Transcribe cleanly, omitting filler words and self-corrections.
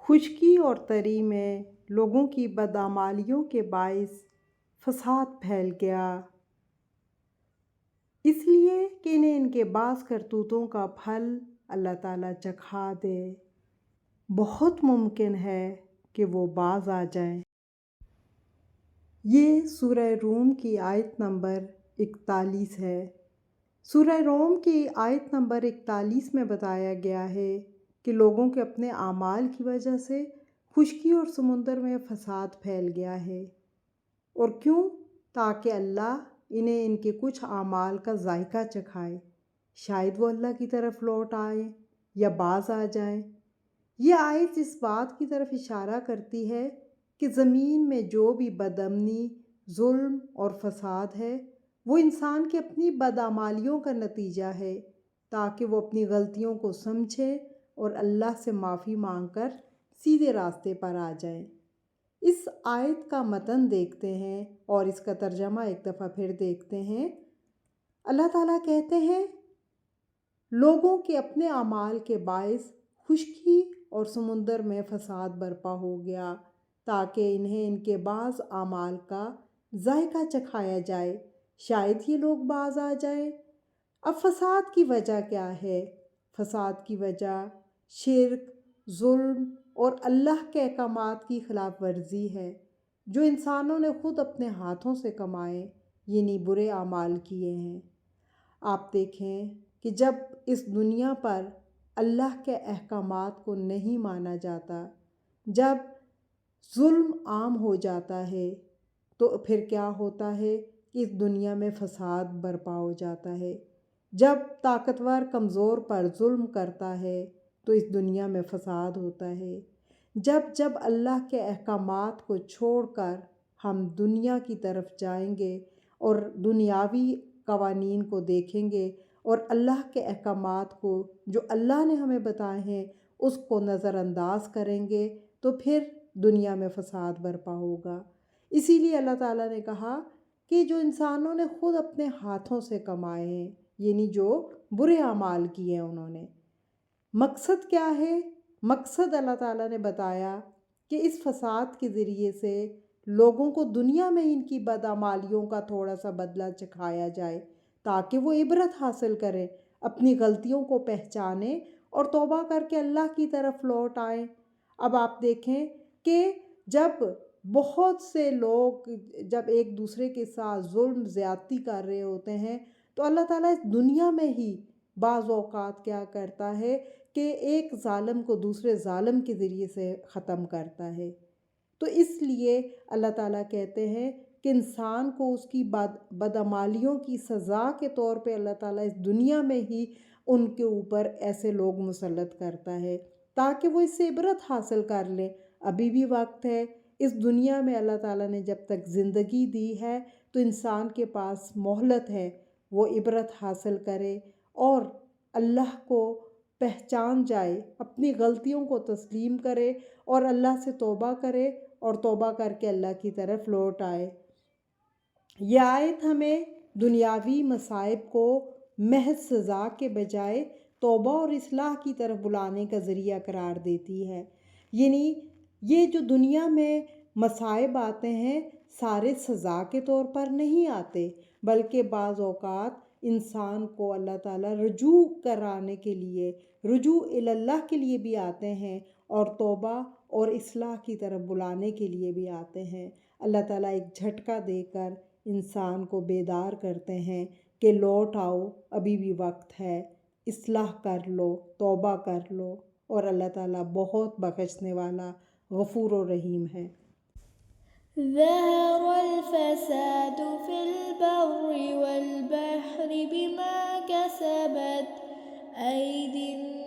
خشکی اور تری میں لوگوں کی بدعمالیوں کے باعث فساد پھیل گیا، اس لیے کہ انہیں ان کے بعض کرتوتوں کا پھل اللہ تعالیٰ چکھا دے۔ بہت ممکن ہے کہ وہ باز آ جائیں۔ یہ سورہ روم کی آیت نمبر 41 ہے۔ سورہ روم کی آیت نمبر 41 میں بتایا گیا ہے کہ لوگوں کے اپنے اعمال کی وجہ سے خشکی اور سمندر میں فساد پھیل گیا ہے۔ اور کیوں؟ تاکہ اللہ انہیں ان کے کچھ اعمال کا ذائقہ چکھائے، شاید وہ اللہ کی طرف لوٹ آئیں یا باز آ جائیں۔ یہ آیت اس بات کی طرف اشارہ کرتی ہے کہ زمین میں جو بھی بدامنی، ظلم اور فساد ہے وہ انسان کی اپنی بدعمالیوں کا نتیجہ ہے، تاکہ وہ اپنی غلطیوں کو سمجھے اور اللہ سے معافی مانگ کر سیدھے راستے پر آ جائیں۔ اس آیت کا متن دیکھتے ہیں اور اس کا ترجمہ ایک دفعہ پھر دیکھتے ہیں۔ اللہ تعالیٰ کہتے ہیں لوگوں کے اپنے اعمال کے باعث خشکی اور سمندر میں فساد برپا ہو گیا، تاکہ انہیں ان کے بعض اعمال کا ذائقہ چکھایا جائے، شاید یہ لوگ باز آ جائیں۔ اب فساد کی وجہ کیا ہے؟ فساد کی وجہ شرک، ظلم اور اللہ کے احکامات کی خلاف ورزی ہے، جو انسانوں نے خود اپنے ہاتھوں سے کمائے، یعنی برے اعمال کیے ہیں۔ آپ دیکھیں کہ جب اس دنیا پر اللہ کے احکامات کو نہیں مانا جاتا، جب ظلم عام ہو جاتا ہے، تو پھر کیا ہوتا ہے کہ اس دنیا میں فساد برپا ہو جاتا ہے۔ جب طاقتور کمزور پر ظلم کرتا ہے تو اس دنیا میں فساد ہوتا ہے۔ جب اللہ کے احکامات کو چھوڑ کر ہم دنیا کی طرف جائیں گے اور دنیاوی قوانین کو دیکھیں گے اور اللہ کے احکامات کو جو اللہ نے ہمیں بتائے ہیں اس کو نظر انداز کریں گے تو پھر دنیا میں فساد برپا ہوگا۔ اسی لیے اللہ تعالیٰ نے کہا کہ جو انسانوں نے خود اپنے ہاتھوں سے کمائے ہیں، یعنی جو برے اعمال کیے ہیں انہوں نے، مقصد کیا ہے؟ مقصد اللہ تعالیٰ نے بتایا کہ اس فساد کے ذریعے سے لوگوں کو دنیا میں ان کی بدعمالیوں کا تھوڑا سا بدلہ چکھایا جائے، تاکہ وہ عبرت حاصل کریں، اپنی غلطیوں کو پہچانیں اور توبہ کر کے اللہ کی طرف لوٹ آئیں۔ اب آپ دیکھیں کہ جب بہت سے لوگ جب ایک دوسرے کے ساتھ ظلم زیادتی کر رہے ہوتے ہیں تو اللہ تعالیٰ اس دنیا میں ہی بعض اوقات کیا کرتا ہے کہ ایک ظالم کو دوسرے ظالم کے ذریعے سے ختم کرتا ہے۔ تو اس لیے اللہ تعالیٰ کہتے ہیں کہ انسان کو اس کی بدعمالیوں کی سزا کے طور پہ اللہ تعالیٰ اس دنیا میں ہی ان کے اوپر ایسے لوگ مسلط کرتا ہے تاکہ وہ اس سے عبرت حاصل کر لیں۔ ابھی بھی وقت ہے، اس دنیا میں اللہ تعالیٰ نے جب تک زندگی دی ہے تو انسان کے پاس مہلت ہے، وہ عبرت حاصل کرے اور اللہ کو پہچان جائے، اپنی غلطیوں کو تسلیم کرے اور اللہ سے توبہ کرے اور توبہ کر کے اللہ کی طرف لوٹ آئے۔ یہ آیت ہمیں دنیاوی مصائب کو محض سزا کے بجائے توبہ اور اصلاح کی طرف بلانے کا ذریعہ قرار دیتی ہے۔ یعنی یہ جو دنیا میں مصائب آتے ہیں سارے سزا کے طور پر نہیں آتے، بلکہ بعض اوقات انسان کو اللہ تعالیٰ رجوع کرانے کے لیے، رجوع اللہ کے لیے بھی آتے ہیں اور توبہ اور اصلاح کی طرف بلانے کے لیے بھی آتے ہیں۔ اللہ تعالیٰ ایک جھٹکا دے کر انسان کو بیدار کرتے ہیں کہ لوٹ آؤ، ابھی بھی وقت ہے، اصلاح کر لو، توبہ کر لو، اور اللہ تعالیٰ بہت بخشنے والا غفور و رحیم ہے۔ ظهر الفساد في البر والبحر بما كسبت أيدي